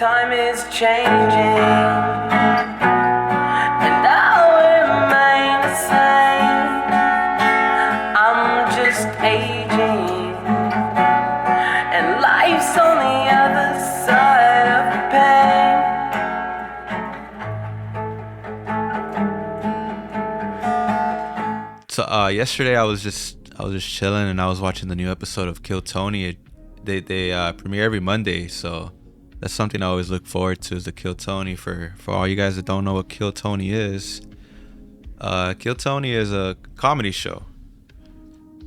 Time is changing, and I'll remain the same. I'm just aging, and life's on the other side of pain. So yesterday I was just chilling and I was watching the new episode of Kill Tony. They premiere every Monday, so that's something I always look forward to, is the Kill Tony. For all you guys that don't know what Kill Tony is, Kill Tony is a comedy show.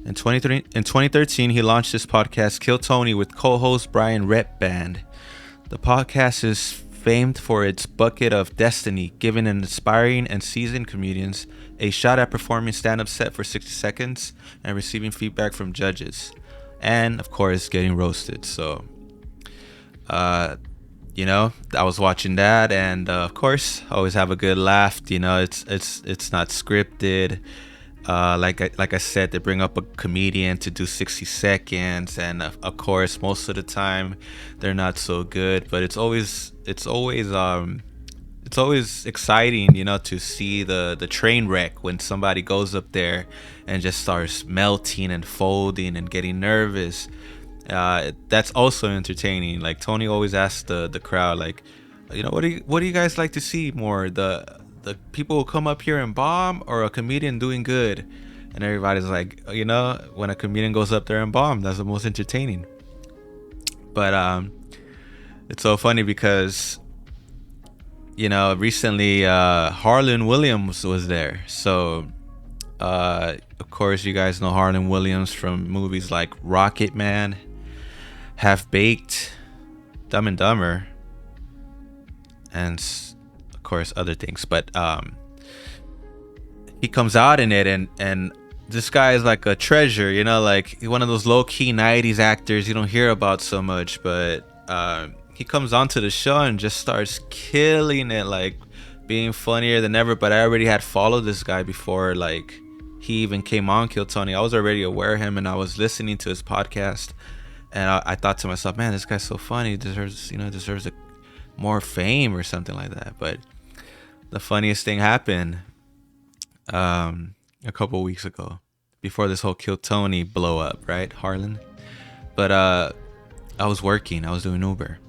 In 2013, he launched this podcast, Kill Tony, with co-host Brian Redband. The podcast is famed for its bucket of destiny, giving an inspiring and seasoned comedians a shot at performing stand-up set for 60 seconds and receiving feedback from judges, and of course getting roasted. So I was watching that, and of course I always have a good laugh. It's not scripted. Like I said, they bring up a comedian to do 60 seconds, and of course most of the time they're not so good, but it's always exciting, to see the train wreck when somebody goes up there and just starts melting and folding and getting nervous. That's also entertaining. Like, Tony always asks the crowd, like, what do you guys like to see more? The people who come up here and bomb, or a comedian doing good? And everybody's like, when a comedian goes up there and bomb, that's the most entertaining. But it's so funny because recently Harland Williams was there. So of course you guys know Harland Williams from movies like Rocket Man, Half Baked, Dumb and Dumber, and of course other things. But he comes out in it, and this guy is like a treasure, like one of those low-key 90s actors you don't hear about so much. But he comes onto the show and just starts killing it, like being funnier than ever. But I already had followed this guy before, like, he even came on Kill Tony. I was already aware of him, and I was listening to his podcast, and I thought to myself, man, this guy's so funny. He deserves more fame or something like that. But the funniest thing happened a couple weeks ago, before this whole Kill Tony blow up, right, Harland? But I was working. I was doing Uber,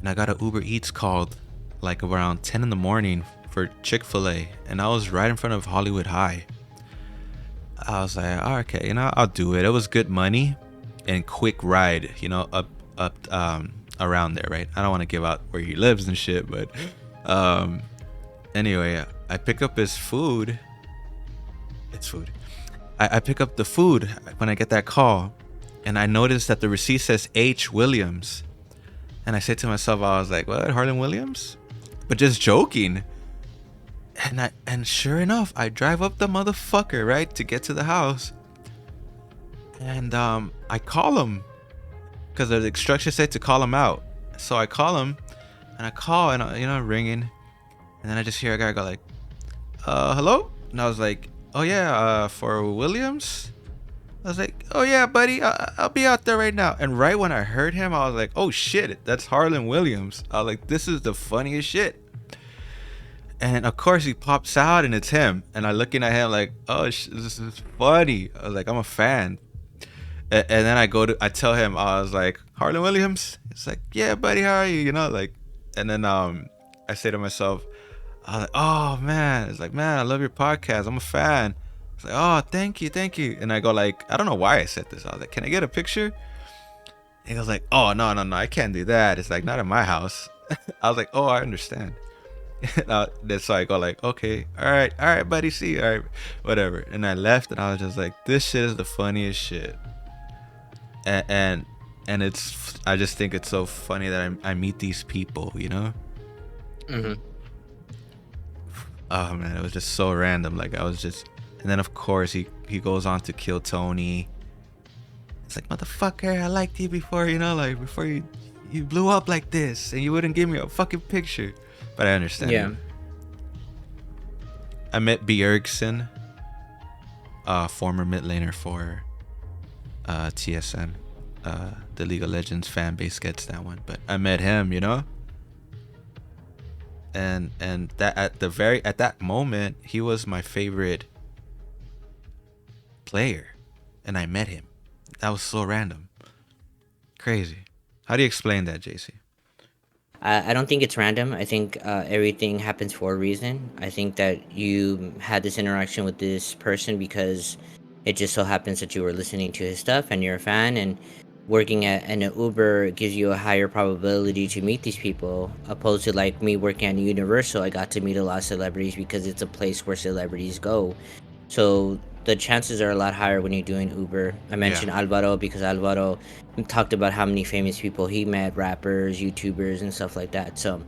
and I got an Uber Eats called like around 10 in the morning for Chick-fil-A, and I was right in front of Hollywood High. I was like, oh, okay, I'll do it. It was good money and quick ride, up around there, right? I don't want to give out where he lives and shit, but anyway, I pick up his food. It's food. I pick up the food when I get that call, and I noticed that the receipt says H. Williams. And I said to myself, I was like, what, Harland Williams? But just joking. And sure enough, I drive up the motherfucker, right, to get to the house. And I call him, because the instructions said to call him out. So I call him, and I'm ringing. And then I just hear a guy go like, hello? And I was like, oh yeah, for Williams? I was like, oh yeah, buddy, I'll be out there right now. And right when I heard him, I was like, oh shit, that's Harland Williams. I was like, this is the funniest shit. And of course he pops out, and it's him. And I'm looking at him like, oh, this is funny. I was like, I'm a fan. And then I tell him, I was like, Harland Williams? It's like, yeah, buddy, how are you? And then I say to myself, I was like, oh man. It's like, man, I love your podcast. I'm a fan. It's like, oh, thank you. And I go like, I don't know why I said this. I was like, can I get a picture? And he goes like, oh, no, I can't do that. It's like, not in my house. I was like, oh, I understand. So I go like, okay, all right, buddy, see you, all right, whatever. And I left, and I was just like, this shit is the funniest shit. And I just think it's so funny that I meet these people, Mm-hmm. Oh man, it was just so random. Like, and then of course he goes on to Kill Tony. It's like, motherfucker, I liked you before, like before you blew up like this, and you wouldn't give me a fucking picture. But I understand. Yeah. I met Bjergsen, former mid laner for TSM. The League of Legends fan base gets that one. But I met him, and that at that moment he was my favorite player, and I met him. That was so random, crazy. How do you explain that, JC? I don't think it's random. I think everything happens for a reason. I think that you had this interaction with this person because it just so happens that you were listening to his stuff and you're a fan, and working at an Uber gives you a higher probability to meet these people, opposed to like me working at Universal. I got to meet a lot of celebrities because it's a place where celebrities go. So the chances are a lot higher when you're doing Uber. I mentioned Alvaro because Alvaro talked about how many famous people he met, rappers, YouTubers, and stuff like that. So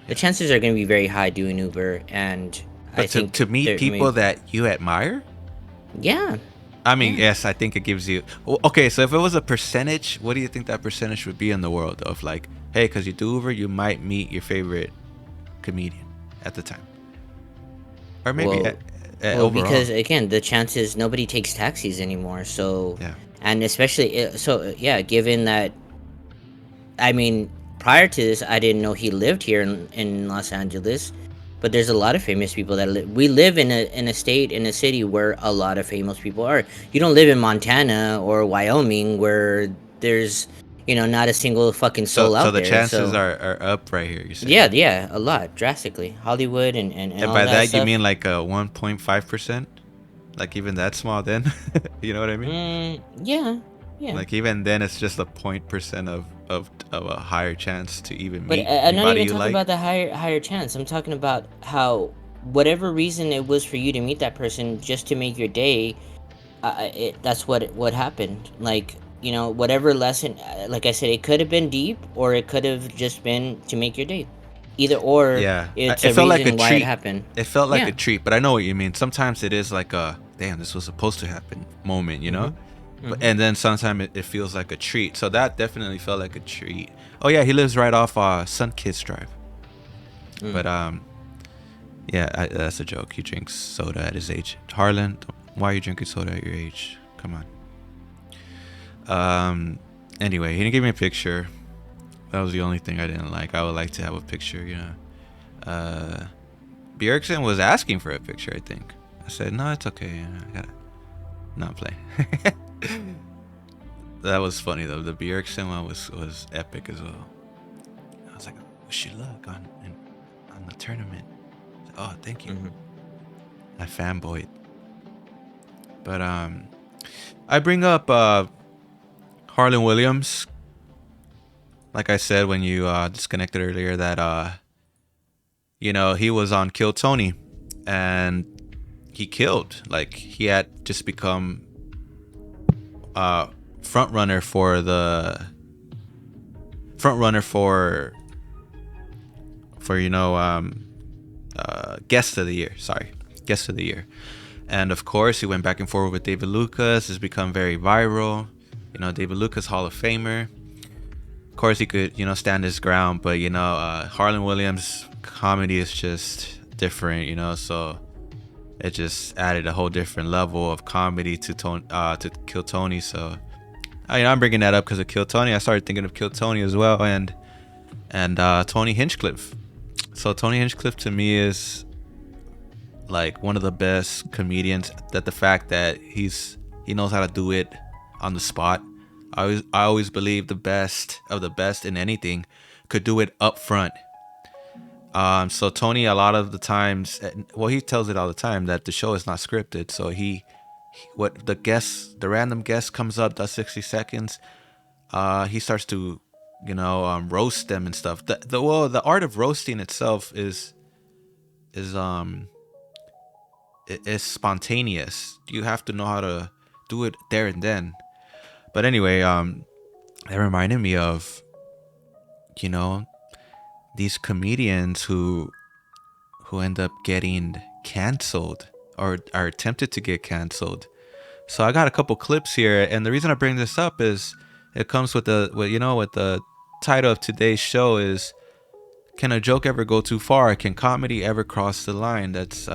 the chances are going to be very high doing Uber. And But I think to meet people that you admire, yeah. I mean, yes, I think it gives you. Okay, so if it was a percentage, what do you think that percentage would be in the world of like, hey, because you do Uber, you might meet your favorite comedian at the time, or maybe well, overall. because again, the chances nobody takes taxis anymore. So and especially given that, I mean, prior to this, I didn't know he lived here in Los Angeles. But there's a lot of famous people that we live in a state, in a city where a lot of famous people are. You don't live in Montana or Wyoming where there's not a single fucking soul out there. So the chances are up right here. You say? Yeah, a lot, drastically. Hollywood and all by that stuff. You mean like a 1.5%? Like even that small then? You know what I mean? Yeah. Like even then, it's just a 0.% of a higher chance to even meet I'm not anybody even you talking like. about the higher chance. I'm talking about how whatever reason it was for you to meet that person just to make your day, that's what happened. Like whatever lesson, like I said, it could have been deep or it could have just been to make your day. Either or, it's it a felt reason like a why treat. it happened. It felt like a treat, but I know what you mean. Sometimes it is like a damn, this was supposed to happen moment, you know. But, and then sometimes it feels like a treat. So that definitely felt like a treat. Oh yeah, he lives right off Sunkiss Drive. But that's a joke. He drinks soda at his age. Harland, why are you drinking soda at your age? Come on. Anyway, he didn't give me a picture. That was the only thing I didn't like. I would like to have a picture, Bjergsen was asking for a picture, I think. I said, no, it's okay. I gotta not play. That was funny though. The Bjergsen one was epic as well. I was like, wish you luck on the tournament. Oh, thank you. I fanboyed. But I bring up Harland Williams. Like I said when you disconnected earlier, that he was on Kill Tony, and he killed. Like he had just become front runner for guest of the year. Guest of the year. And of course, he went back and forth with David Lucas. Has become very viral. David Lucas, Hall of Famer. Of course, he could, stand his ground. But, Harland Williams' comedy is just different, so it just added a whole different level of comedy to Kill Tony. So, I'm bringing that up because of Kill Tony. I started thinking of Kill Tony as well, and Tony Hinchcliffe. So Tony Hinchcliffe to me is like one of the best comedians. That the fact that he knows how to do it on the spot. I always believe the best of the best in anything could do it up front. So Tony, a lot of the times, he tells it all the time that the show is not scripted. So the random guest comes up, does 60 seconds. He starts to, roast them and stuff. The art of roasting itself is spontaneous. You have to know how to do it there and then. But anyway, it reminded me of, these comedians who end up getting canceled or are tempted to get canceled. So I got a couple clips here, and the reason I bring this up is it comes with the title of today's show is, can a joke ever go too far? Can comedy ever cross the line? That's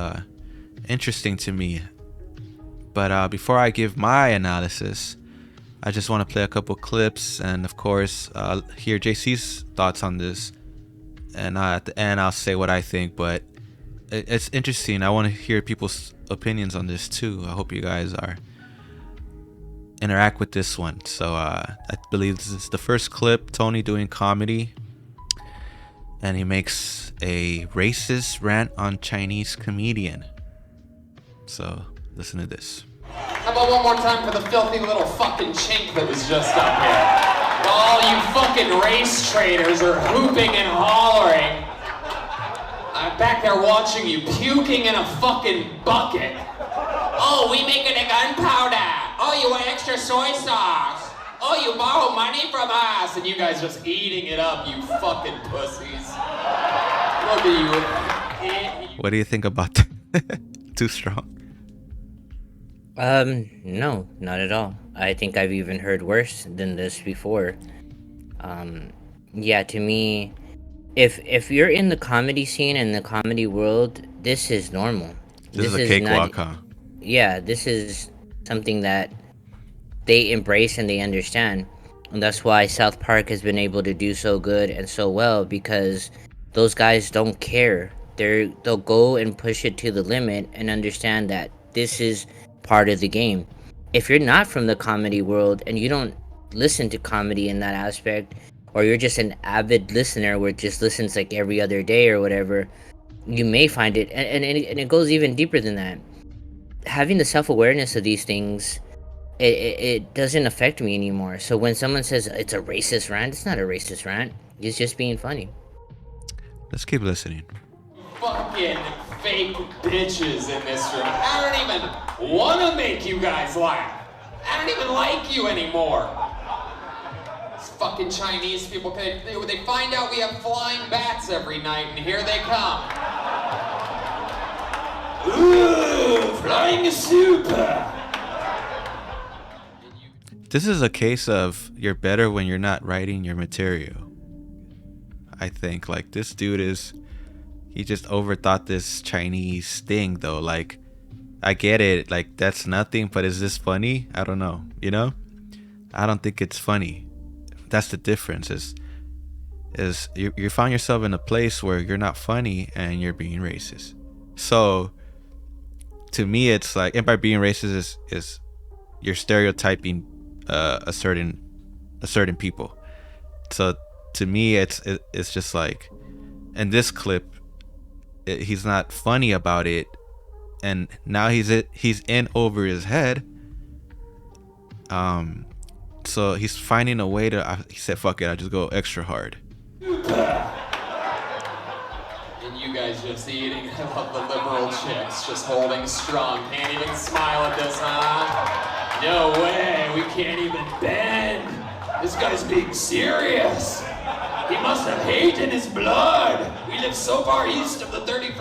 interesting to me. But before I give my analysis, I just want to play a couple clips and, of course, hear JC's thoughts on this. and at the end I'll say what I think. But it's interesting. I want to hear people's opinions on this too. I hope you guys are interact with this one. So I believe this is the first clip, Tony doing comedy, and he makes a racist rant on Chinese comedian. So listen to this. How about one more time for the filthy little fucking chink that was just up here? While all you fucking race traitors are hooping and hollering, I'm back there watching you puking in a fucking bucket. Oh, we making a gunpowder. Oh, you want extra soy sauce. Oh, you borrow money from us. And you guys just eating it up, you fucking pussies. Look at you. What do you think about that? Too strong? No, not at all. I think I've even heard worse than this before. Yeah, to me, if you're in the comedy scene and the comedy world, this is normal. This is a cakewalk, huh? Yeah, this is something that they embrace and they understand. And that's why South Park has been able to do so good and so well, because those guys don't care. They'll go and push it to the limit and understand that this is part of the game. If you're not from the comedy world and you don't listen to comedy in that aspect, or you're just an avid listener where it just listens like every other day or whatever, you may find it, and it goes even deeper than that. Having the self-awareness of these things, it doesn't affect me anymore. So when someone says it's a racist rant, it's not a racist rant. It's just being funny. Let's keep listening. Fucking fake bitches in this room. I don't even want to make you guys laugh. I don't even like you anymore. These fucking Chinese people, they find out we have flying bats every night, and here they come. Ooh, flying super. This is a case of you're better when you're not writing your material. I think, like, this dude he just overthought this Chinese thing, though. Like, I get it, like, that's nothing, but is this funny? I don't know, you know? I don't think it's funny. That's the difference, is you found yourself in a place where you're not funny and you're being racist. So to me, it's like, and by being racist is you're stereotyping a certain people. So to me, it's just like, in this clip, he's not funny about it, and now he's in over his head. So he's finding a way to. He said, "Fuck it, I'll just go extra hard." And you guys just eating up the liberal chicks, just holding strong. Can't even smile at this, huh? No way, we can't even bend. This guy's being serious. He must have hate in his blood. We live so far east of the 35.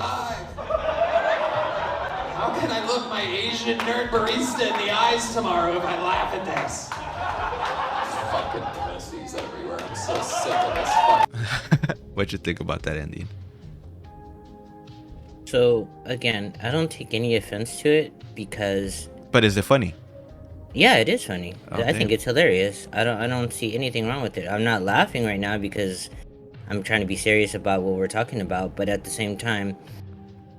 How can I look my Asian nerd barista in the eyes tomorrow if I laugh at this? Fucking pussies everywhere. I'm so sick of this fucking... What'd you think about that ending? So again, I don't take any offense to it because... But is it funny? Yeah, it is funny. Okay. I think it's hilarious. I don't see anything wrong with it. I'm not laughing right now because I'm trying to be serious about what we're talking about, but at the same time,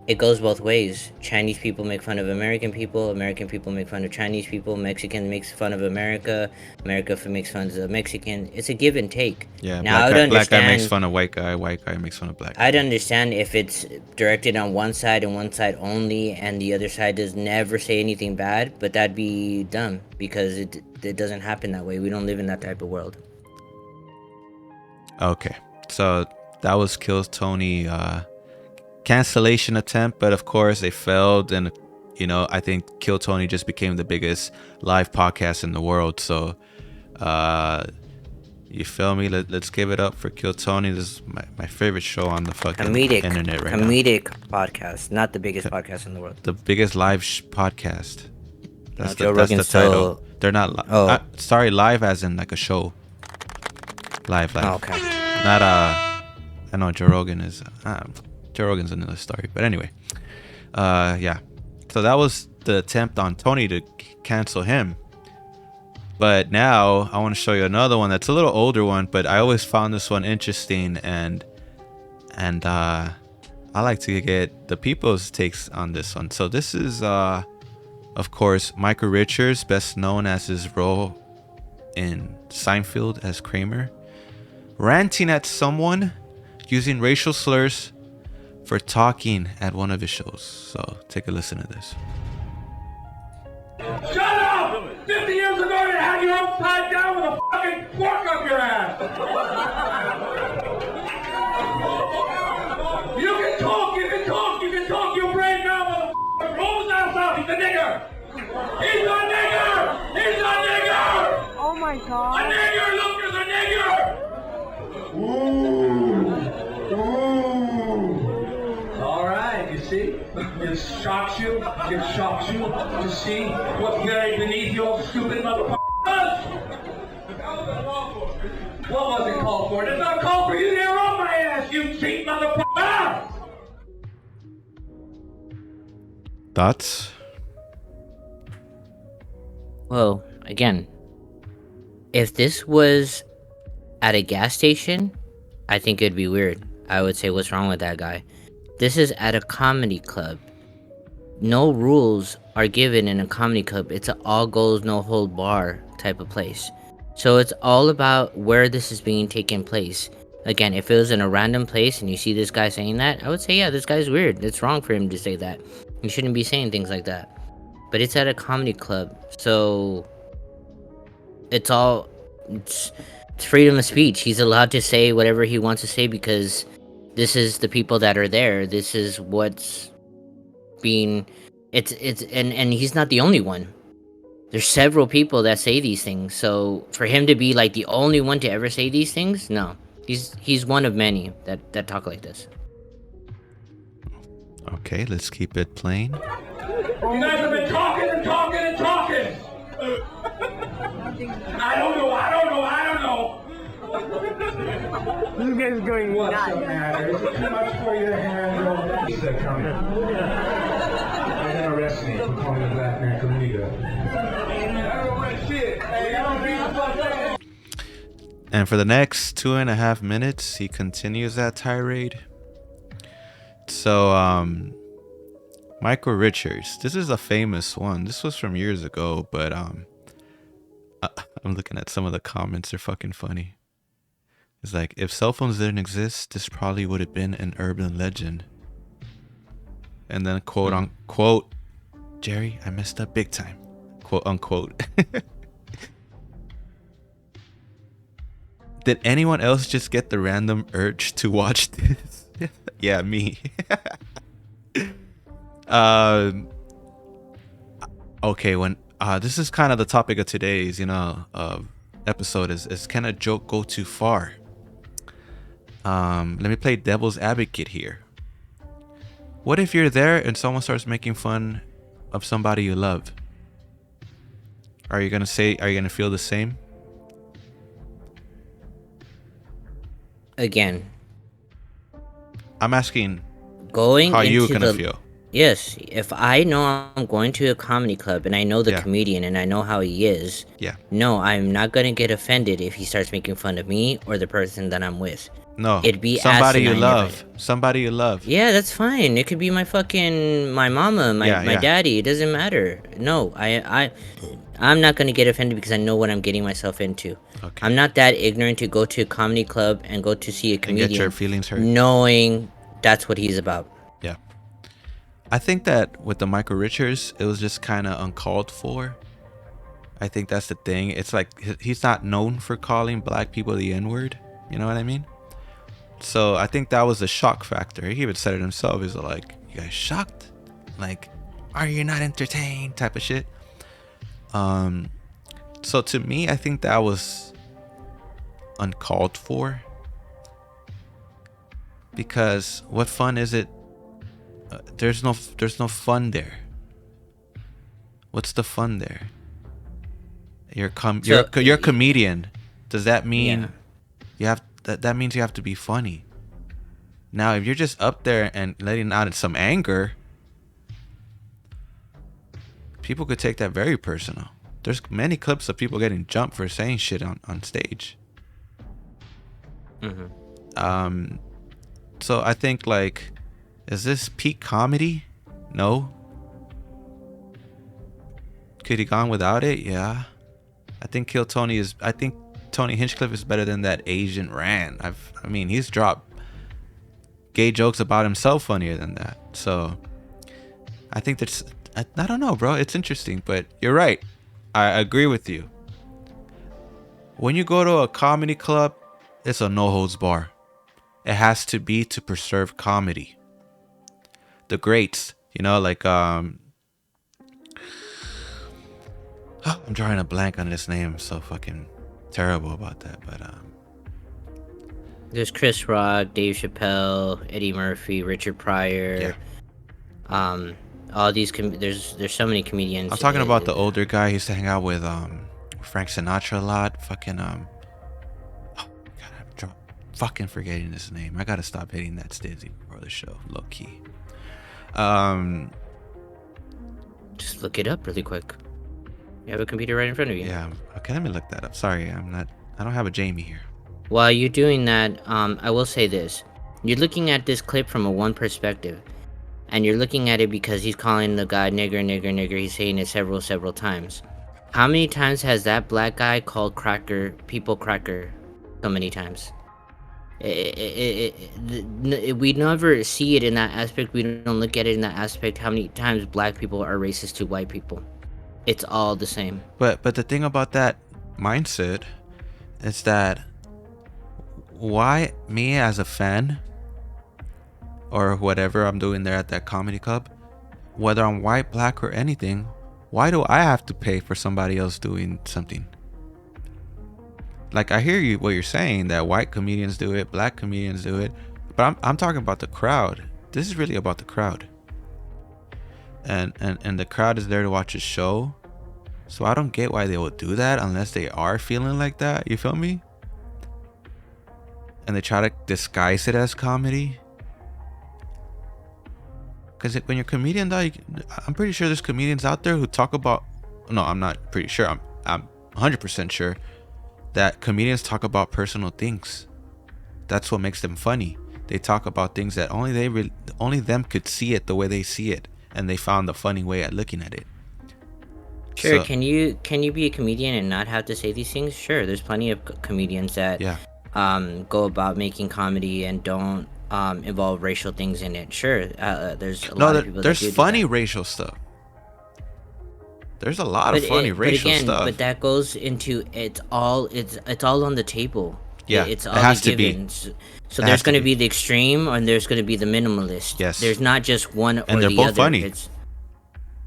it goes both ways. Chinese people make fun of American people make fun of Chinese people, Mexican makes fun of America makes fun of Mexican. It's a give and take. Yeah, now, black guy makes fun of white guy makes fun of black guy. I'd understand if it's directed on one side and one side only, and the other side does never say anything bad, but that'd be dumb because it doesn't happen that way. We don't live in that type of world. Okay, so that was Kill Tony cancellation attempt, but of course they failed, and I think Kill Tony just became the biggest live podcast in the world. So you feel me? Let's give it up for Kill Tony. This is my favorite show on the fucking internet right now. Comedic podcast, not the biggest podcast in the world. The biggest live podcast. That's Joe the Rogan's title. still... They're not sorry, live as in like a show. Live. Oh, okay. Not I know Joe Rogan is Joe Rogan's another story, but anyway, yeah. So that was the attempt on Tony to cancel him. But now I want to show you another one that's a little older one, but I always found this one interesting, and And I like to get the people's takes on this one. So this is, of course, Michael Richards, best known as his role in Seinfeld as Kramer, ranting at someone using racial slurs for talking at one of his shows. So take a listen to this. Shut up! 50 years ago you had your upside down with a fucking fork up your ass! You can talk, you brave now, motherfucker! Roll his ass out, he's a nigger! He's a nigger! He's a nigger! Oh my god. A nigger! Look, there's a nigger! Ooh. Alright, you see? It shocks you to see what's buried beneath your stupid motherfuckers! What was it called for? It's not called for you to hear on my ass, you cheap motherfucker! Thoughts? Well, again, if this was at a gas station, I think it'd be weird. I would say, what's wrong with that guy? This is at a comedy club. No rules are given in a comedy club. It's an all goes, no hold bar type of place. So it's all about where this is being taken place. Again, if it was in a random place and you see this guy saying that, I would say, yeah, this guy's weird. It's wrong for him to say that. You shouldn't be saying things like that. But it's at a comedy club, so it's freedom of speech. He's allowed to say whatever he wants to say because this is the people that are there. This is what's being and he's not the only one. There's several people that say these things. So for him to be like the only one to ever say these things, no. He's one of many that talk like this. Okay, let's keep it plain. You guys have been talking. I don't know. This guy's going What's nuts. the matter? Is it too much for you to handle? He's coming. They're gonna arrest me for calling a black man Comiga. And for the next 2.5 minutes, he continues that tirade. So, Michael Richards, this is a famous one. This was from years ago, but I'm looking at some of the comments. They're fucking funny. It's like, if cell phones didn't exist, this probably would have been an urban legend. And then quote unquote, Jerry, I messed up big time. Quote unquote. Did anyone else just get the random urge to watch this? Yeah, me. Okay, when this is kind of the topic of today's, episode is can a joke go too far? Let me play devil's advocate here. What if you're there and someone starts making fun of somebody you love? Are you gonna feel the same? Again, I'm asking going how into you gonna feel. Yes, if I know I'm going to a comedy club and I know the Yeah. comedian and I know how he is, Yeah. no, I'm not gonna get offended if he starts making fun of me or the person that I'm with. No. It'd be somebody you asinine love. Somebody you love. Yeah, that's fine. It could be my mama, my daddy. It doesn't matter. No, I'm not gonna get offended because I know what I'm getting myself into. Okay. I'm not that ignorant to go to a comedy club and go to see a And comedian get your feelings hurt. knowing that's what he's about. Yeah. I think that with the Michael Richards, it was just kind of uncalled for. I think that's the thing. It's like he's not known for calling black people the N-word. You know what I mean? So I think that was a shock factor. He even said it himself. He's like, you guys shocked? Like, are you not entertained? Type of shit. So to me, I think that was uncalled for. Because what fun is it? There's no fun there. What's the fun there? You're a comedian. Does that mean you have that means you have to be funny? Now, if you're just up there and letting out some anger, people could take that very personal. There's many clips of people getting jumped for saying shit on stage. So I think like, is this peak comedy? No. Could he gone without it? Yeah. I think Kill Tony is. I think Tony Hinchcliffe is better than that Asian Rand. I mean, he's dropped gay jokes about himself funnier than that. So I think that's. I don't know, bro. It's interesting, but you're right. I agree with you. When you go to a comedy club, it's a no holds bar. It has to be to preserve comedy. The greats, you know, like I'm drawing a blank on this name. I'm so fucking terrible about that. But There's Chris Rock, Dave Chappelle, Eddie Murphy, Richard Pryor. yeah. All these there's so many comedians. I'm talking about the older guy. He used to hang out with Frank Sinatra a lot. Fucking oh God, I'm fucking forgetting his name. I gotta stop hitting that stizzy before the show. Low key. Just look it up really quick. You have a computer right in front of you. Yeah. Okay, let me look that up. Sorry, I don't have a Jamie here. While you're doing that, I will say this. You're looking at this clip from a one perspective. And you're looking at it because he's calling the guy nigger, nigger, nigger. He's saying it several times. How many times has that black guy called people cracker so many times? We never see it in that aspect. We don't look at it in that aspect. How many times black people are racist to white people? It's all the same. But the thing about that mindset is that why me as a fan or whatever I'm doing there at that comedy club, whether I'm white, black, or anything, why do I have to pay for somebody else doing something? Like, I hear you what you're saying, that white comedians do it, black comedians do it, but I'm talking about the crowd. This is really about the crowd. And the crowd is there to watch a show. So I don't get why they would do that unless they are feeling like that. You feel me? And they try to disguise it as comedy. Because when you're a comedian, though, I'm pretty sure there's comedians out there who talk about... No, I'm not pretty sure. I'm 100% sure that comedians talk about personal things. That's what makes them funny. They talk about things that only them could see it the way they see it, and they found the funny way at looking at it. Sure. So, can you be a comedian and not have to say these things? Sure. There's plenty of comedians that go about making comedy and don't involve racial things in it. Sure. There's a lot of people. There's that do funny that. racial stuff. There's a lot of funny racial stuff. But that goes into it's all on the table. Yeah, it's all it has to given. be. So there's going to be the extreme and there's going to be the minimalist. Yes. There's not just one or the other. And they're both funny. It's,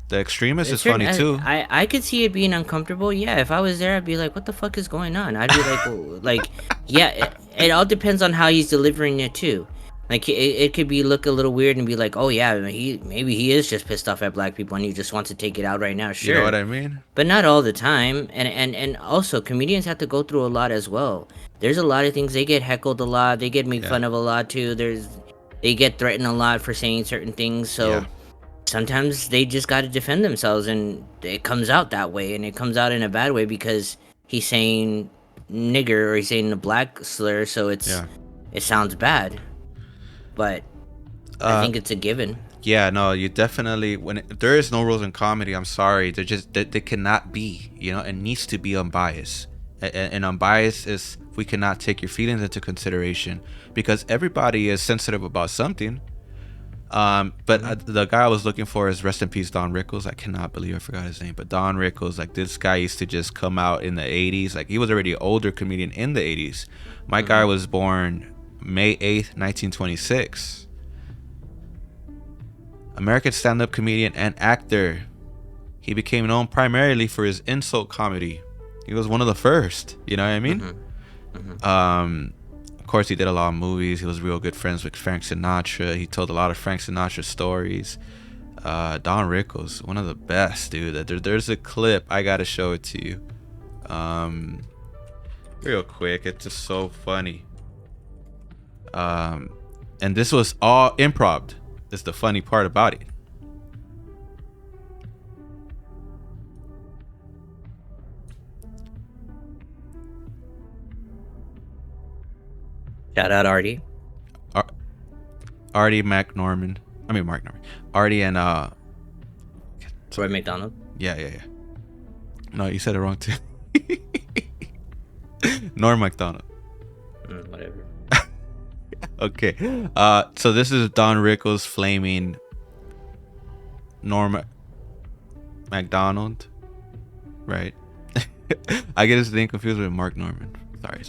The extremist is funny too. I could see it being uncomfortable. Yeah, if I was there, I'd be like, "What the fuck is going on?" I'd be like, well, like, yeah. It all depends on how he's delivering it too. Like, it could look a little weird and be like, "Oh yeah, maybe he is just pissed off at black people and he just wants to take it out right now." Sure, You know what I mean? but not all the time. And also, comedians have to go through a lot as well. There's a lot of things. They get heckled a lot. They get made fun of a lot too. They get threatened a lot for saying certain things. So. Sometimes they just got to defend themselves, and it comes out that way, and it comes out in a bad way because he's saying nigger or he's saying the black slur, so it sounds bad. But I think it's a given. Yeah, no, you definitely there is no rules in comedy. I'm sorry, they cannot be. You know, it needs to be unbiased, and unbiased is we cannot take your feelings into consideration because everybody is sensitive about something. But the guy I was looking for is rest in peace Don Rickles. I cannot believe I forgot his name, but Don Rickles, like, this guy used to just come out in the 80s. Like, he was already an older comedian in the 80s. My guy was born May 8th, 1926. American stand-up comedian and actor. He became known primarily for his insult comedy. He was one of the first, you know what I mean? Of course, he did a lot of movies. He was real good friends with Frank Sinatra. He told a lot of Frank Sinatra stories. Don Rickles, one of the best, dude. There's a clip. I gotta show it to you. Real quick. It's just so funny. And this was all improv. That's the funny part about it. Shout out Artie. Artie McNorman. I mean Mark Norman. Artie and Roy McDonald. Yeah. No, you said it wrong too. Norm McDonald. Whatever. Okay. So this is Don Rickles flaming Norm McDonald, right? I get his name confused with Mark Norman. Sorry.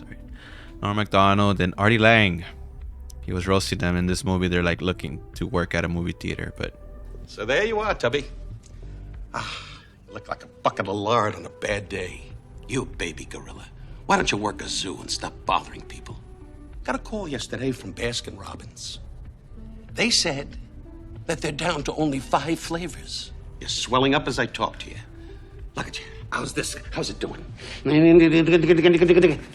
Norm McDonald and Artie Lang. He was roasting them in this movie. They're like looking to work at a movie theater, but. So there you are, Tubby. You look like a bucket of lard on a bad day. You baby gorilla. Why don't you work a zoo and stop bothering people? Got a call yesterday from Baskin Robbins. They said that they're down to only 5 flavors. You're swelling up as I talk to you. Look at you. How's this? How's it doing?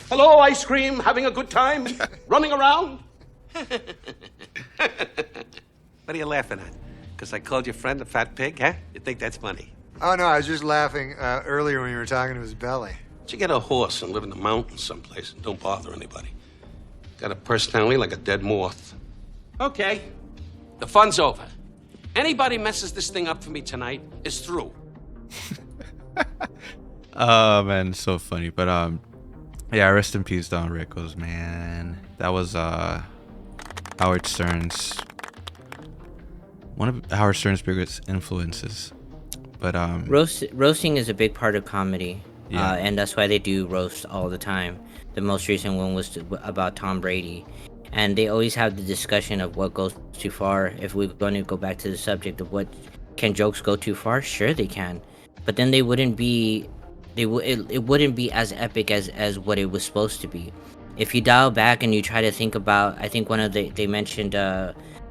Hello, ice cream. Having a good time? Running around? What are you laughing at? Because I called your friend a fat pig, huh? You think that's funny? Oh, no, I was just laughing earlier when you were talking to his belly. Did you get a horse and live in the mountains someplace and don't bother anybody? Got a personality like a dead moth. Okay, the fun's over. Anybody messes this thing up for me tonight is through. Oh man, so funny. But yeah, rest in peace, Don Rickles, man. That was Howard Stern's one of Howard Stern's biggest influences. But roasting is a big part of comedy. Yeah. And that's why they do roast all the time. The most recent one was about Tom Brady. And they always have the discussion of what goes too far. If we're going to go back to the subject of what can jokes go too far, sure they can. But then they wouldn't be, it wouldn't be as epic as what it was supposed to be. If you dial back and you try to think about, I think they mentioned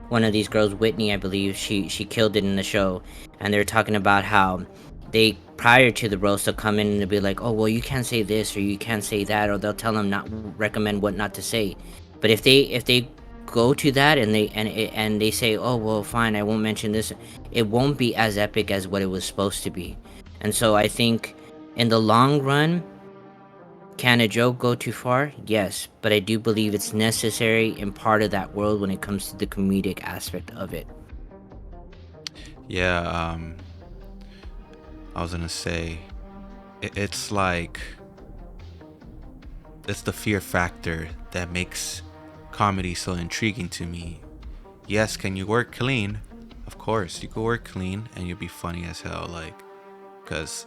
one of these girls, Whitney, I believe, she killed it in the show. And they're talking about how they, prior to the roast, they'll come in and they'll be like, oh, well, you can't say this or you can't say that, or they'll tell them recommend what not to say. But if they go to that and they say, oh, well, fine, I won't mention this, it won't be as epic as what it was supposed to be. And so I think in the long run, can a joke go too far? Yes, but I do believe it's necessary and part of that world when it comes to the comedic aspect of it. yeah, I was gonna say, it's like, it's the fear factor that makes comedy so intriguing to me. Yes, can you work clean? Of course, you can work clean and you'll be funny as hell, like, because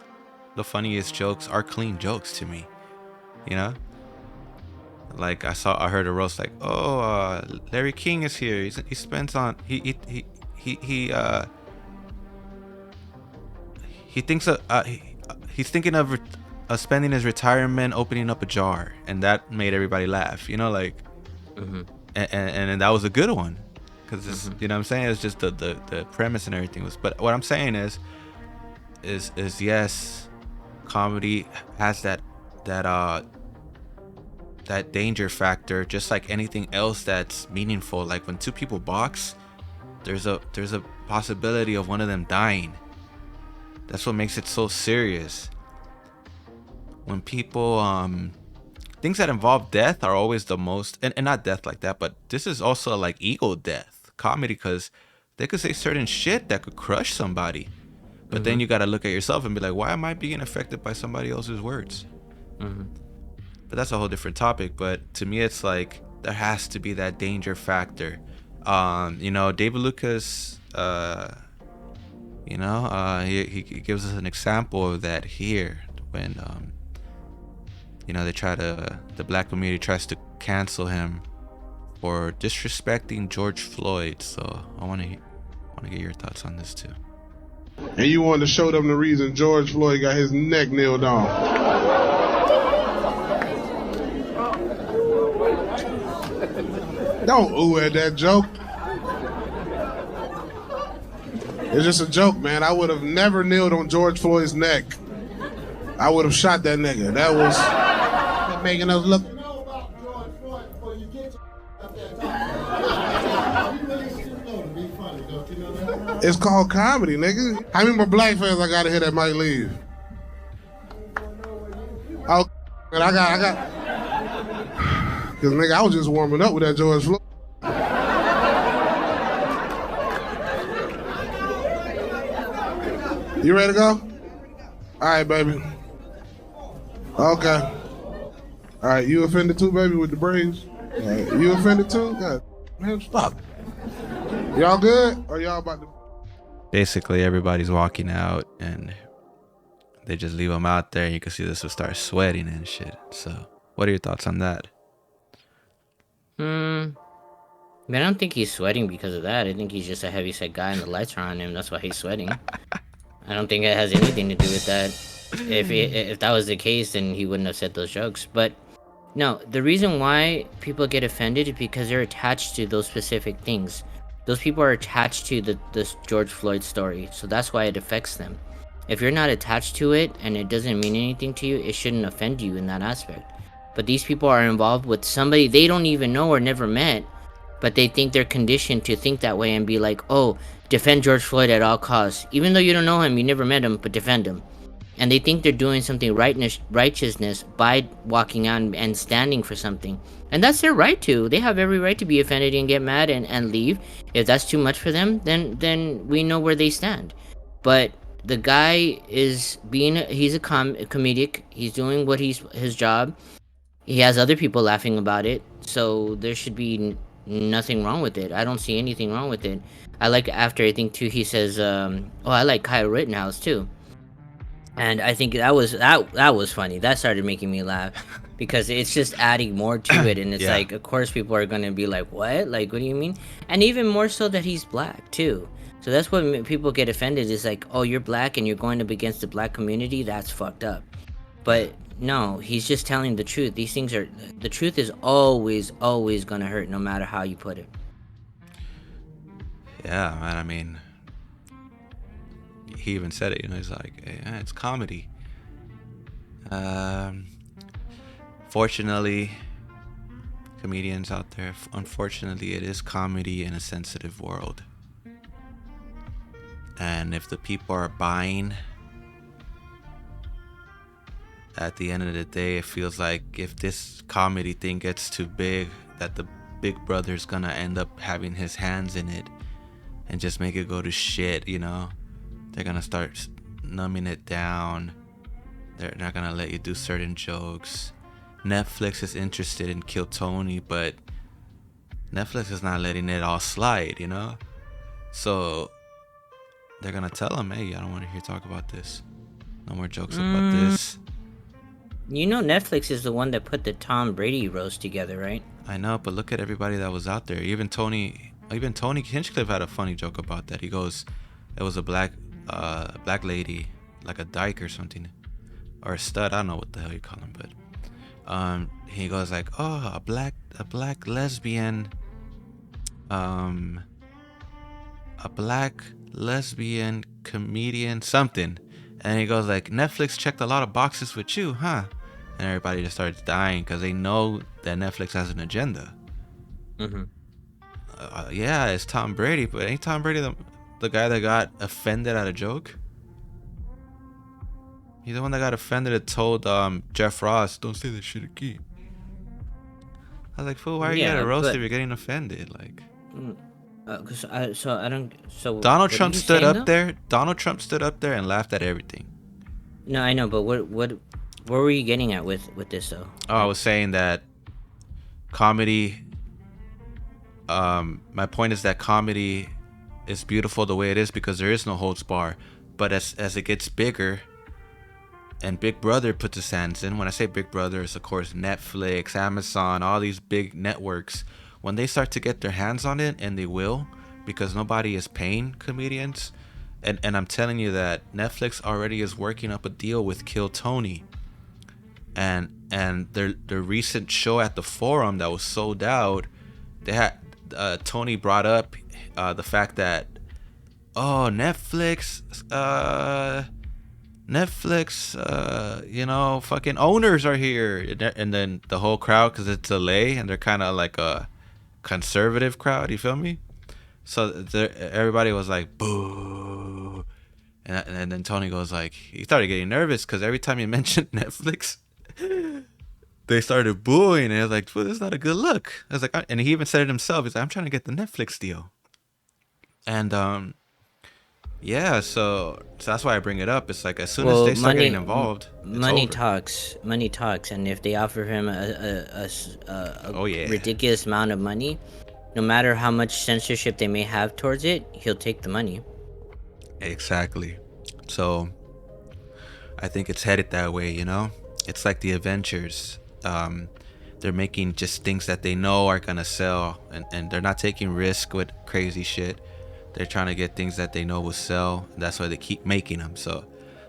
the funniest jokes are clean jokes to me, you know? Like I heard a roast like, oh, Larry King is here. He spends on he thinks he's thinking of spending his retirement opening up a jar, and that made everybody laugh, you know, like, and that was a good one, because you know what I'm saying, it's just the premise and everything was. But what I'm saying is yes, comedy has that danger factor, just like anything else that's meaningful. Like when two people box, there's a possibility of one of them dying. That's what makes it so serious. When people things that involve death are always the most, and not death like that, but this is also like ego death comedy, because they could say certain shit that could crush somebody, but then you got to look at yourself and be like, why am I being affected by somebody else's words? But that's a whole different topic. But to me, it's like there has to be that danger factor. You know, David Lucas, he gives us an example of that here when you know, the black community tries to cancel him for disrespecting George Floyd. So I want to get your thoughts on this too. And you wanted to show them the reason George Floyd got his neck nailed off. Don't ooh at that joke. It's just a joke, man. I would have never kneeled on George Floyd's neck. I would have shot that nigga. That was making us look. It's called comedy, nigga. How many more black fans I gotta hear that might leave? Oh, and I got. Cause nigga, I was just warming up with that George Floyd. You ready to go? All right, baby. Okay. All right, you offended too, baby, with the braids? All right, you offended too? God, man, stop. Y'all good? Or y'all about to... Basically, everybody's walking out, and they just leave him out there, and you can see this will start sweating and shit. So, what are your thoughts on that? Man, I don't think he's sweating because of that. I think he's just a heavyset guy and the lights are on him. That's why he's sweating. I don't think it has anything to do with that. If that was the case, then he wouldn't have said those jokes. But no, the reason why people get offended is because they're attached to those specific things. Those people are attached to the George Floyd story, so that's why it affects them. If you're not attached to it and it doesn't mean anything to you, it shouldn't offend you in that aspect. But these people are involved with somebody they don't even know or never met, but they think they're conditioned to think that way and be like, oh, defend George Floyd at all costs. Even though you don't know him, you never met him, but defend him. And they think they're doing something righteousness by walking out and standing for something. And that's their right to. They have every right to be offended and get mad and leave. If that's too much for them, then we know where they stand. But the guy is he's a comedic. He's doing what his job. He has other people laughing about it. So there should be nothing wrong with it. I don't see anything wrong with it. I like after, I think too, he says, I like Kyle Rittenhouse too. And I think that was funny. That started making me laugh because it's just adding more to it. And it's like, of course, people are going to be like, what? Like, what do you mean? And even more so that he's black, too. So that's what people get offended is like, oh, you're black and you're going up against the black community? That's fucked up. But no, he's just telling the truth. These things are... The truth is always, always going to hurt no matter how you put it. Yeah, man, I mean... He even said it, he's like, hey, it's comedy. Fortunately, comedians out there, unfortunately, it is comedy in a sensitive world. And if the people are buying, at the end of the day, it feels like if this comedy thing gets too big, that the big brother's gonna end up having his hands in it and just make it go to shit, They're gonna start numbing it down. They're not gonna let you do certain jokes. Netflix is interested in Kill Tony, but Netflix is not letting it all slide, So they're gonna tell him, hey, I don't want to hear talk about this. No more jokes about this. Netflix is the one that put the Tom Brady roast together, right? I know, but look at everybody that was out there. Even Tony Hinchcliffe had a funny joke about that. He goes, it was a black lady, like a dyke or something, or a stud, I don't know what the hell you call him, but he goes like, oh, a black lesbian, comedian something, and he goes like, Netflix checked a lot of boxes with you, huh? And everybody just starts dying because they know that Netflix has an agenda. Yeah, it's Tom Brady, but ain't Tom Brady the guy that got offended at a joke? He's the one that got offended and told Jeff Ross, don't say this shit again. I was like, fool, why are you at a roast if you're getting offended? Like, Donald Trump stood up there. Donald Trump stood up there and laughed at everything. No, I know, but what were you getting at with this though? Oh, I was saying that comedy. My point is that comedy is beautiful the way it is because there is no holds bar. But as it gets bigger, and Big Brother puts his hands in. When I say Big Brother, it's of course Netflix, Amazon, all these big networks. When they start to get their hands on it, and they will, because nobody is paying comedians, and I'm telling you that Netflix already is working up a deal with Kill Tony, and their recent show at the Forum that was sold out, they had Tony brought up the fact that Netflix, fucking owners are here, and then the whole crowd, because it's LA and they're kind of like a conservative crowd, you feel me? So everybody was like, boo, and then Tony goes like, he started getting nervous because every time he mentioned Netflix, they started booing, and I was like, well, this is not a good look. I was like, and he even said it himself. He's like, I'm trying to get the Netflix deal, and Yeah, so that's why I bring it up. It's like as soon as they start getting involved, money it's over. money talks, and if they offer him Oh yeah. ridiculous amount of money, no matter how much censorship they may have towards it, he'll take the money. Exactly. So I think it's headed that way, you know? It's like the Avengers. They're making just things that they know are gonna sell, and they're not taking risk with crazy shit. They're trying to get things that they know will sell, and that's why they keep making them. So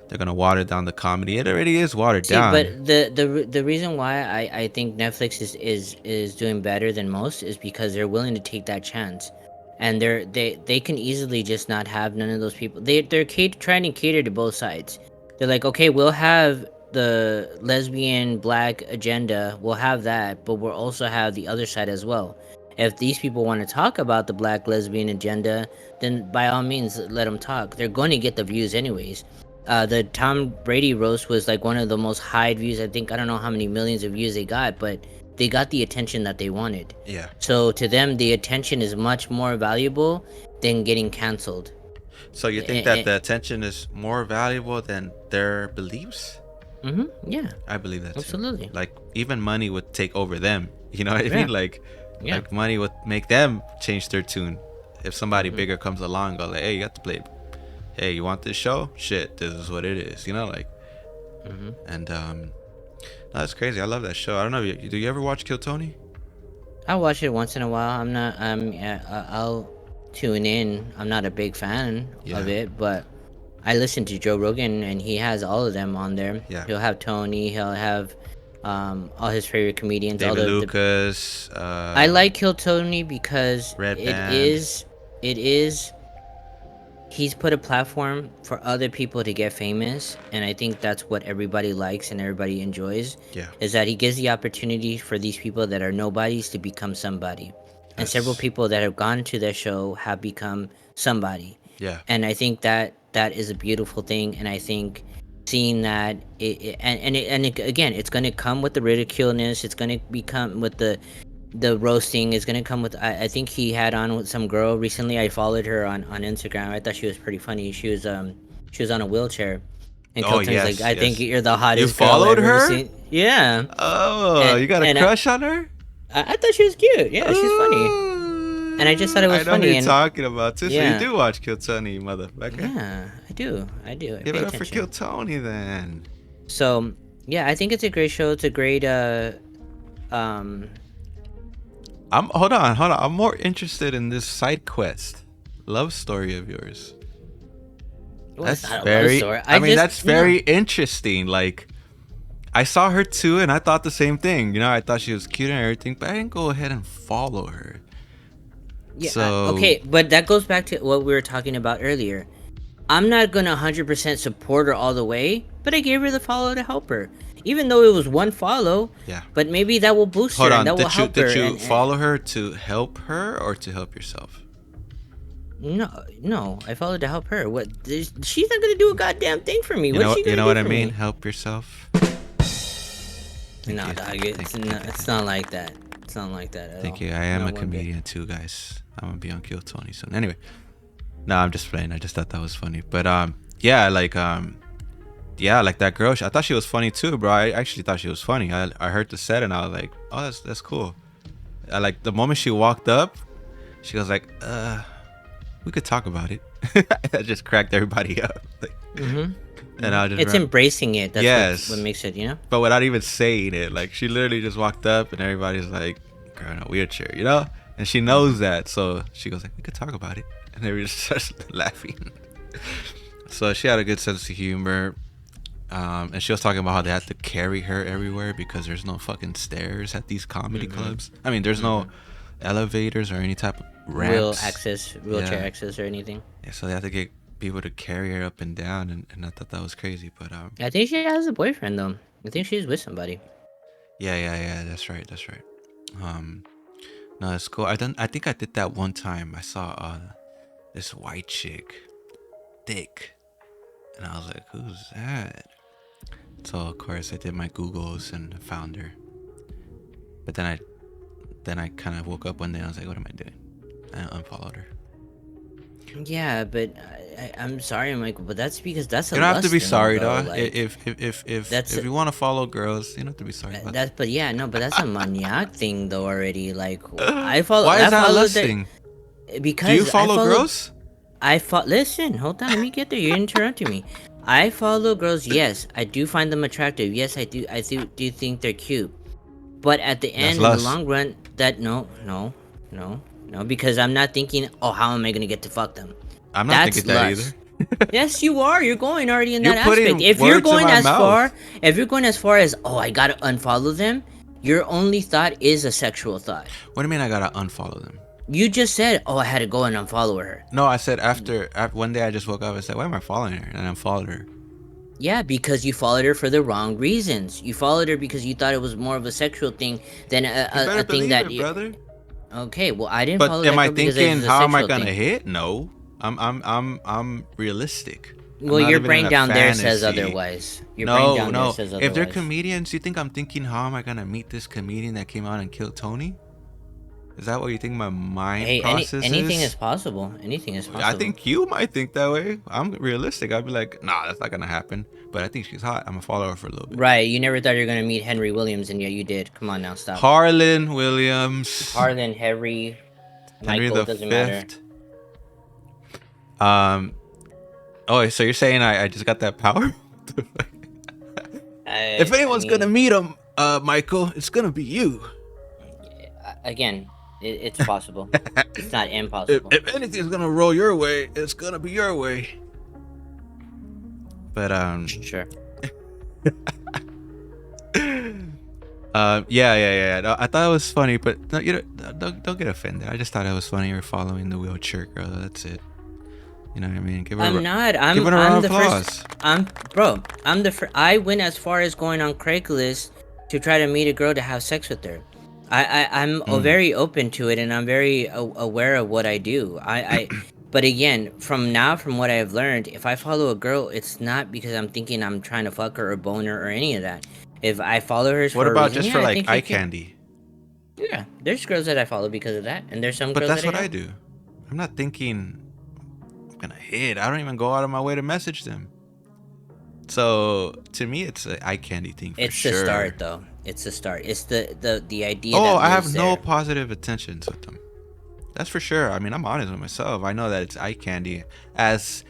they're gonna water down the comedy. It already is watered See, down. but the reason why I think Netflix is doing better than most is because they're willing to take that chance, and they can easily just not have none of those people. They're trying to cater to both sides. They're like, okay, we'll have the lesbian black agenda, we'll have that, but we'll also have the other side as well. If these people want to talk about the black lesbian agenda, then by all means let them talk. They're going to get the views anyways. The Tom Brady roast was like one of the most high views. I think, I don't know how many millions of views they got, but they got the attention that they wanted. Yeah. So to them, the attention is much more valuable than getting canceled. So you think that the attention is more valuable than their beliefs? Yeah. I believe that too. Absolutely. Like even money would take over them. You know what I Yeah. mean? Like money would make them change their tune. If somebody bigger comes along, go like, hey, you got to play. Hey, you want this show? Shit, this is what it is. You know, like. And no, that's crazy. I love that show. I don't know. Do you ever watch Kill Tony? I watch it once in a while. I'm not. I'll tune in. I'm not a big fan of it, but I listen to Joe Rogan, and he has all of them on there. Yeah. He'll have Tony. He'll have all his favorite comedians. David Lucas. I like Kill Tony because Red it Band. is. He's put a platform for other people to get famous, and I think that's what everybody likes and everybody enjoys. Yeah. Is that he gives the opportunity for these people that are nobodies to become somebody. And several people that have gone to their show have become somebody. Yeah. And I think that is a beautiful thing, and I think seeing that again, it's going to come with the ridiculousness. It's going to become with the roasting is gonna come with. I think he had on with some girl recently. I followed her on Instagram. I thought she was pretty funny. She was on a wheelchair, and Kilton's like, I think you're the hottest. You followed girl I've ever her? seen. Yeah. Oh, you got a crush on her? I thought she was cute. Yeah, she's funny. And I just thought it was I know funny. who you're talking about too. Yeah. So you do watch Kill Tony, motherfucker. Yeah, I do. Give it up for Kill Tony then. So yeah, I think it's a great show. It's a great Hold on. I'm more interested in this side quest, love story of yours. Well, That's it's not a very. love story. I mean, just- that's very interesting. Like, I saw her too, and I thought the same thing. You know, I thought she was cute and everything, but I didn't go ahead and follow her. Yeah. So Okay, but that goes back to what we were talking about earlier. I'm not gonna 100% support her all the way, but I gave her the follow to help her. Even though it was one follow, Yeah. but maybe that will boost her. Hold on. And that will help her. Did you and- follow her to help her or to help yourself? No, I followed to help her. What? She's not gonna do a goddamn thing for me. You What's know, she gonna you know do what I for mean? me? Help yourself. No, dog. It's not like that. It's not like that at Thank all. you. I am Not a one bit. comedian too, guys. I'm gonna be on Kill Tony soon. Anyway, no, I'm just playing. I just thought that was funny. But yeah, like that girl. I thought she was funny too, bro. I actually thought she was funny. I heard the set and I was like, oh, that's cool. I like the moment she walked up, she was like, we could talk about it. That just cracked everybody up. Like, and I just It's embracing it. That's Yes. what makes it, you know? but without even saying it, like she literally just walked up and everybody's like, girl in a wheelchair, you know? And she knows that, so she goes like, we could talk about it, and everybody just starts laughing. So she had a good sense of humor, and she was talking about how they had to carry her everywhere because there's no fucking stairs at these comedy clubs. I mean, there's no elevators or any type of ramps. Wheelchair Yeah. access or anything. Yeah, so they had to get people to carry her up and down, and I thought that was crazy. But I think she has a boyfriend though. I think she's with somebody. yeah, that's right. No, it's cool. I think I did that one time. I saw this white chick, thick, and I was like, who's that? So of course I did my Googles and found her. But then I kind of woke up one day and I was like, what am I doing? I unfollowed her. Yeah, but I'm sorry, Michael, but that's because that's a You don't have to be lust thing, sorry, though. dog. Like that's If you want to follow girls, you don't have to be sorry about that's but yeah, no, but that's a maniac thing though already. Like I follow Why is I that a followed lust that thing? Do you because I follow followed girls? listen, hold on, let me get there. You're interrupting me. I follow girls, yes. I do find them attractive. Yes, I do think they're cute. But at the That's end, in the lust. long run, that no, because I'm not thinking, oh, how am I gonna get to fuck them? I'm not That's thinking that either. lust. Yes, you are. You're going already in You're that putting aspect. If you're words in going my as far, mouth. if you're going as far as, oh, I gotta unfollow them, your only thought is a sexual thought. What do you mean I gotta unfollow them? You just said, oh, I had to go and unfollow her. No, I said after one day I just woke up and said, why am I following her? And I unfollowed her. Yeah, because you followed her for the wrong reasons. You followed her because you thought it was more of a sexual thing than a thing that it, brother. Okay, well, I didn't But follow am that I girl because thinking it's a how am I sexual gonna thing. hit? No, I'm realistic. I'm Well, not your living brain in a down there says fantasy. otherwise. Your brain down there says otherwise. If they're comedians, you think I'm thinking how am I gonna meet this comedian that came out and killed Tony? Is that what you think my mind process anything is? is possible. Anything is possible. I think you might think that way. I'm realistic. I'd be like, nah, that's not gonna happen. But I think she's hot. I'm gonna follow her for a little bit. Right, you never thought you were gonna meet Henry Williams, and yeah, you did. Come on now, stop. Harland Williams. Harlan, Henry, Henry Michael, the doesn't matter. Fifth. Oh, so you're saying I just got that power? If anyone's gonna meet him, Michael, it's gonna be you. Again, it's possible. It's not impossible. If anything's gonna roll your way, it's gonna be your way. But Sure. Yeah. No, I thought it was funny, but no, you don't get offended. I just thought it was funny. You're following the wheelchair girl. That's it. You know what I mean? Give her I'm not. I'm. give her a I'm round of the applause. first. I'm the first. I went as far as going on Craigslist to try to meet a girl to have sex with her. I'm very open to it, and I'm very aware of what I do. But again, from what I've learned, if I follow a girl, it's not because I'm thinking I'm trying to fuck her or bone her or any of that. If I follow her, What for a about reason, just yeah, for I like think eye she can. candy? Yeah, there's girls that I follow because of that, and there's some But girls that's that what I don't. do. I'm not thinking I'm gonna hit. I don't even go out of my way to message them. So to me, it's an eye candy thing for It's sure. the start, though. It's the start. It's the idea. Oh, that I have lives no there. positive intentions with them. That's for sure. I mean, I'm honest with myself. I know that it's eye candy, as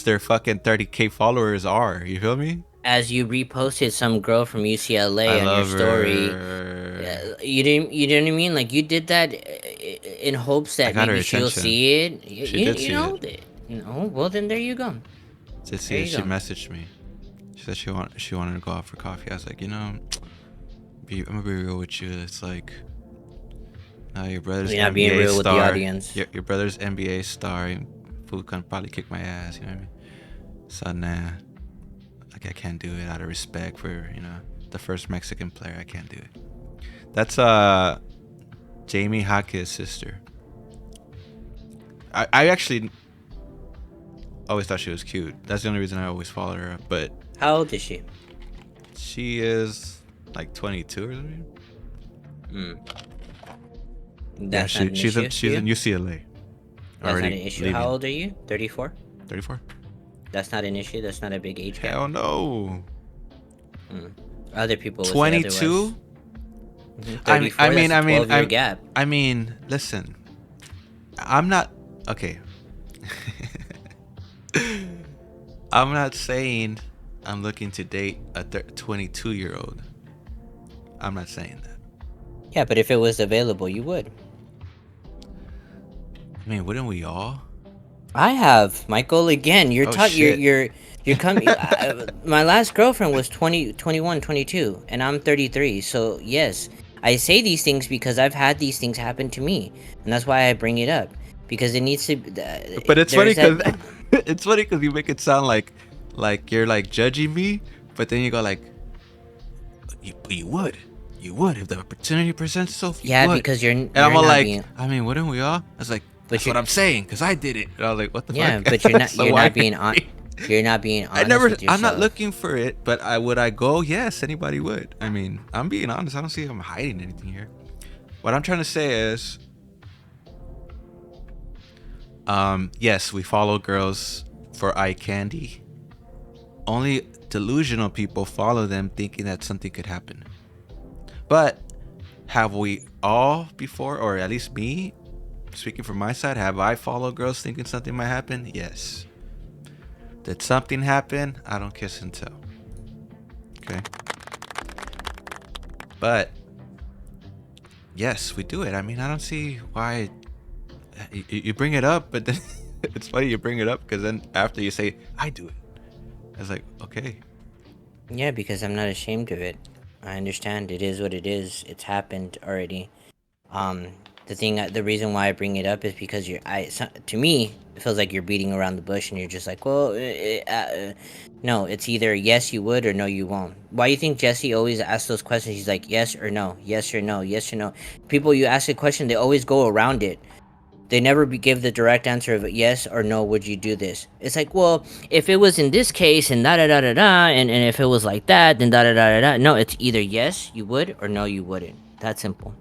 their fucking 30K followers are. You feel me? As you reposted some girl from UCLA I on your love story. her. Yeah, you know what I mean? Like you did that in hopes that got her maybe she'll attention. see it. She did see know, it. No, well then there you go. Just There see, you she go. messaged me. She said she wanted to go out for coffee. I was like, I'm gonna be real with you. It's like, your brother's You're not NBA being real with the star. audience. Your brother's NBA star. Food can probably kick my ass. You know what I mean? So nah, like I can't do it out of respect for the first Mexican player. I can't do it. That's Jamie Hack's sister. I actually always thought she was cute. That's the only reason I always followed her. But How old is she? she is like 22 or something. That's not an she's issue she's for in you? UCLA. That's not an issue. leaving. How old are you? 34? 34? That's not an issue. That's not a big age gap. Hell no. Other people would say 22? otherwise. 34, that's a 12-year gap. I mean, listen. I'm not okay. I'm not saying I'm looking to date a 22-year-old. I'm not saying that. Yeah, but if it was available, you would. I mean, wouldn't we all? I have, Michael. Again, you're Oh, talking. shit. You're coming. My last girlfriend was 20, 21, 22, and I'm 33. So yes, I say these things because I've had these things happen to me, and that's why I bring it up because it needs to. But it's funny there's because it's funny because you make it sound like you're like judging me, but then you go like, you would if the opportunity presents itself. You Yeah, would. because you're. And I'm all not like, being, I mean, wouldn't we all? I was like, that's what I'm saying because I did it. And I was like, what the yeah, fuck? but you're not. So You're why- not being on. You're not being honest with yourself. I'm not looking for it, but would I go? Yes, anybody would. I mean, I'm being honest. I don't see I'm hiding anything here. What I'm trying to say is, Yes, we follow girls for eye candy. Only delusional people follow them thinking that something could happen. But have we all before, or at least me, speaking from my side, have I followed girls thinking something might happen? Yes. Did something happen? I don't kiss and tell. Okay. But yes, we do it. I mean, I don't see why you bring it up, but then it's funny you bring it up because then after you say I do it, it's like, okay. Yeah, because I'm not ashamed of it. I understand it is what it is. It's happened already. The reason why I bring it up is because to me, it feels like you're beating around the bush, and you're just like, well, no, it's either yes you would or no you won't. Why do you think Jesse always asks those questions? He's like, yes or no, yes or no, yes or no. People, you ask a question, they always go around it. They never give the direct answer of yes or no, would you do this? It's like, well, if it was in this case and da da da da da, and if it was like that, then da da da da da. No, it's either yes, you would, or no, you wouldn't. That simple.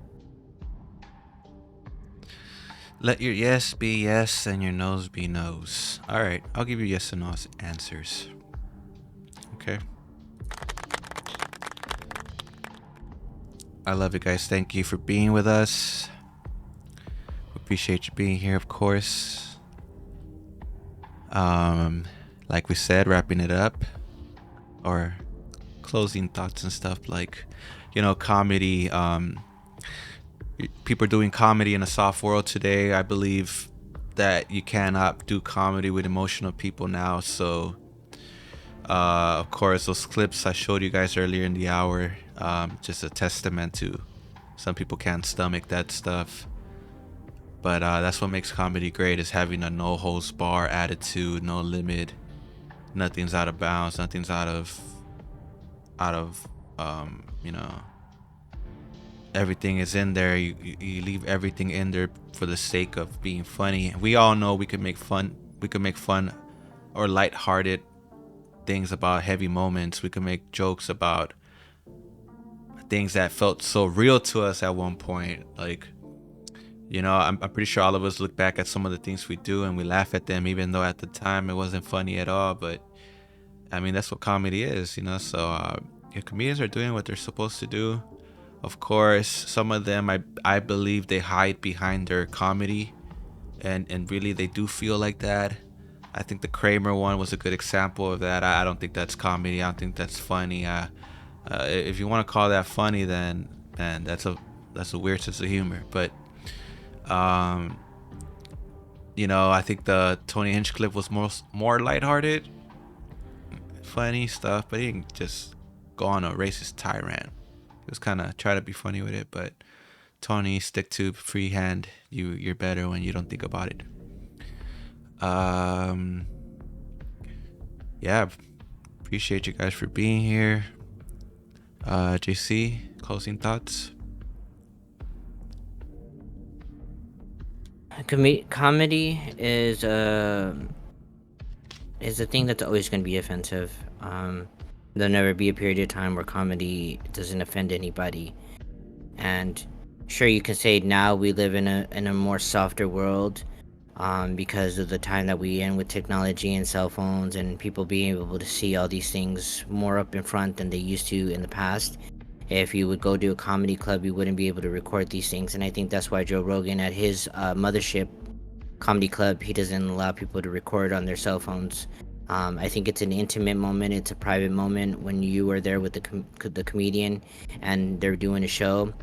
Let your yes be yes and your no's be no's. All right, I'll give you yes and no answers. Okay. I love you guys. Thank you for being with us. Appreciate you being here, of course. Like we said, wrapping it up or closing thoughts and stuff, like, comedy. People are doing comedy in a soft world today. I believe that you cannot do comedy with emotional people now. So, of course, those clips I showed you guys earlier in the hour, just a testament to some people can't stomach that stuff. But that's what makes comedy great, is having a no holds bar attitude, no limit. Nothing's out of bounds. Nothing's out of everything is in there. You leave everything in there for the sake of being funny. We all know we could make fun or lighthearted things about heavy moments. We could make jokes about things that felt so real to us at one point. Like, I'm pretty sure all of us look back at some of the things we do and we laugh at them, even though at the time it wasn't funny at all. But I mean, that's what comedy is, So comedians are doing what they're supposed to do. Of course, some of them, I believe they hide behind their comedy, and really they do feel like that. I think the Kramer one was a good example of that. I don't think that's comedy. I don't think that's funny. If you want to call that funny, then man, that's a weird sense of humor. But I think the Tony Hinchcliffe was more lighthearted, funny stuff, but he didn't just go on a racist tirade. He was kind of try to be funny with it, but Tony, stick to freehand. You're better when you don't think about it. Yeah, appreciate you guys for being here. JC, closing thoughts? Comedy is a thing that's always going to be offensive. There'll never be a period of time where comedy doesn't offend anybody. And sure, you can say now we live in a more softer world, because of the time that we in with technology and cell phones and people being able to see all these things more up in front than they used to in the past. If you would go to a comedy club, you wouldn't be able to record these things. And I think that's why Joe Rogan at his mothership comedy club, he doesn't allow people to record on their cell phones. I think it's an intimate moment. It's a private moment when you are there with the comedian and they're doing a show.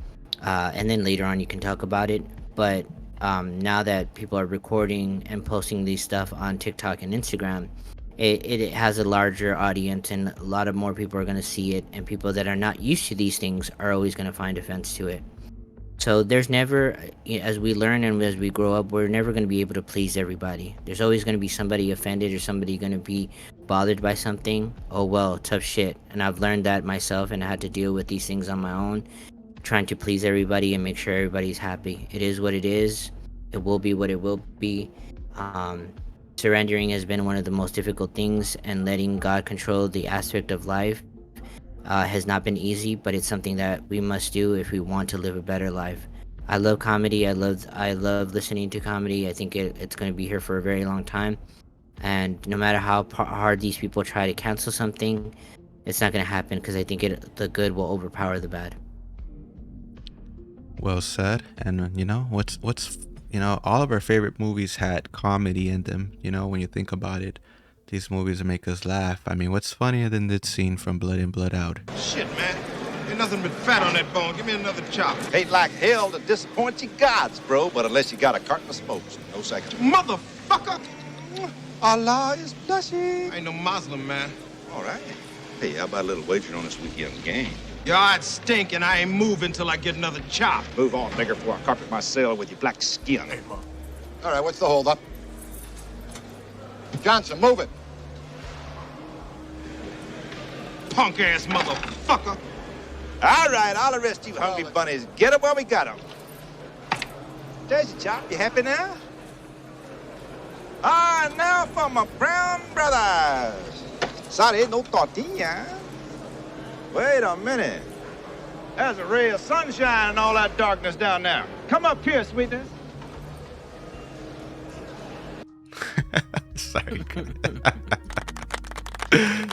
And then later on you can talk about it. But now that people are recording and posting these stuff on TikTok and Instagram, it has a larger audience, and a lot of more people are going to see it, and people that are not used to these things are always going to find offense to it. So there's never, as we learn and as we grow up, we're never going to be able to please everybody. There's always going to be somebody offended or somebody going to be bothered by something. Oh well, tough shit. And I've learned that myself, and I had to deal with these things on my own, trying to please everybody and make sure everybody's happy. It is what it is. It will be what it will be. Surrendering has been one of the most difficult things, and letting God control the aspect of life has not been easy, but it's something that we must do if we want to live a better life. I love comedy. I love listening to comedy. I think it's going to be here for a very long time. And no matter how hard these people try to cancel something, it's not going to happen because I think the good will overpower the bad. Well said. And what's all of our favorite movies had comedy in them. When you think about it, these movies make us laugh. I mean, what's funnier than this scene from Blood In, Blood Out? Shit, man. Ain't nothing but fat on that bone. Give me another chop. Hate like hell to disappoint you gods, bro, but unless you got a carton of smokes, no second. Motherfucker! Allah is blushing. I ain't no Muslim, man. All right. Hey, how about a little wager on this weekend's game? Your eyes stink, and I ain't moving till I get another chop. Move on, nigger, before I carpet my cell with your black skin. Hey, All right, what's the holdup? Johnson, move it. Punk-ass motherfucker. All right, I'll arrest you hungry bunnies. Get up while we got 'em. There's your chop. You happy now? Ah, now for my brown brothers. Sorry, no tortilla. Wait a minute. There's a ray of sunshine in all that darkness down there. Come up here, sweetness. Sorry.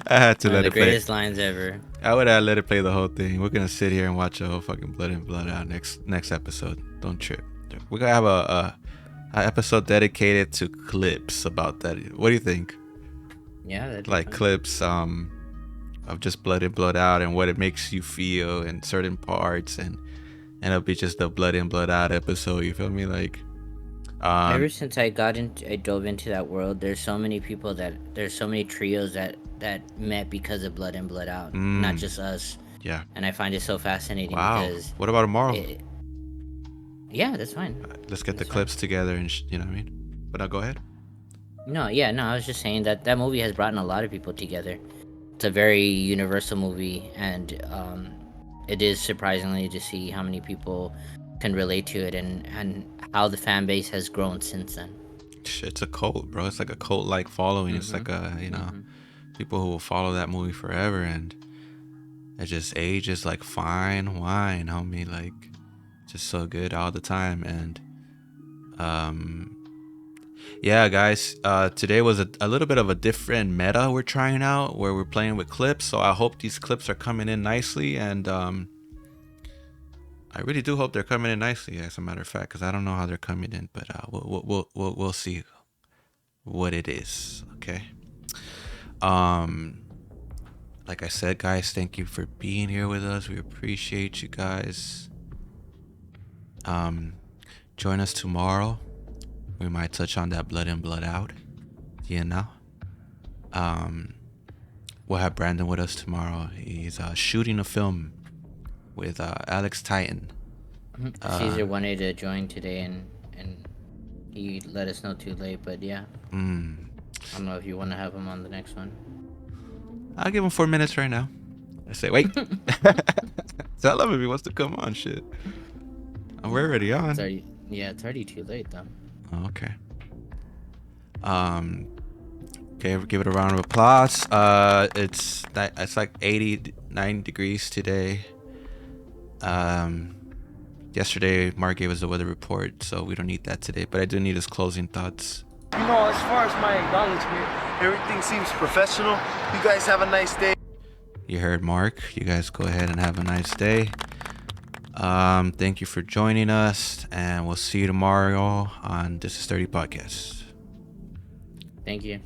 I had to One let of it the play. greatest lines ever. I would have let it play the whole thing. We're gonna sit here and watch a whole fucking Blood In, Blood Out next episode. Don't trip. We're gonna have a episode dedicated to clips about that. What do you think? Yeah, that'd be Like fun. clips of just Blood In, Blood Out and what it makes you feel in certain parts, and it'll be just the Blood In, Blood Out episode. You feel me? Like Ever since I dove into that world, there's so many trios that met because of Blood In, Blood Out, not just us. Yeah. And I find it so fascinating Wow. because What about tomorrow? yeah, that's fine. Let's get the That's clips together and you know what I mean? But I'll go ahead. No, I was just saying that movie has brought a lot of people together. It's a very universal movie, and it is surprisingly to see how many people can relate to it and how the fan base has grown since then. It's a cult, bro. It's like a cult-like following. It's like people who will follow that movie forever, and it just ages like fine wine, homie. Like, just so good all the time. And yeah, guys, today was a little bit of a different meta we're trying out, where we're playing with clips. So I hope these clips are coming in nicely, and I really do hope they're coming in nicely, as a matter of fact, because I don't know how they're coming in, but we'll see what it is. Okay. Like I said, guys, thank you for being here with us. We appreciate you guys. Join us tomorrow. We might touch on that Blood In, Blood Out. We'll have Brandon with us tomorrow. He's shooting a film with Alex Titan. Caesar wanted to join today, and he let us know too late, but yeah. I don't know if you want to have him on the next one. I'll give him 4 minutes right now. I say, wait. Tell him if he wants to come on, shit. We're already on. It's already too late, though. Okay. Okay, give it a round of applause. It's like 89 degrees today. Yesterday Mark gave us the weather report, so we don't need that today, but I do need his closing thoughts. You know, as far as my acknowledgement, everything seems professional. You guys have a nice day. You heard Mark. You guys go ahead and have a nice day. Thank you for joining us, and we'll see you tomorrow on This Is 30 Podcast. Thank you.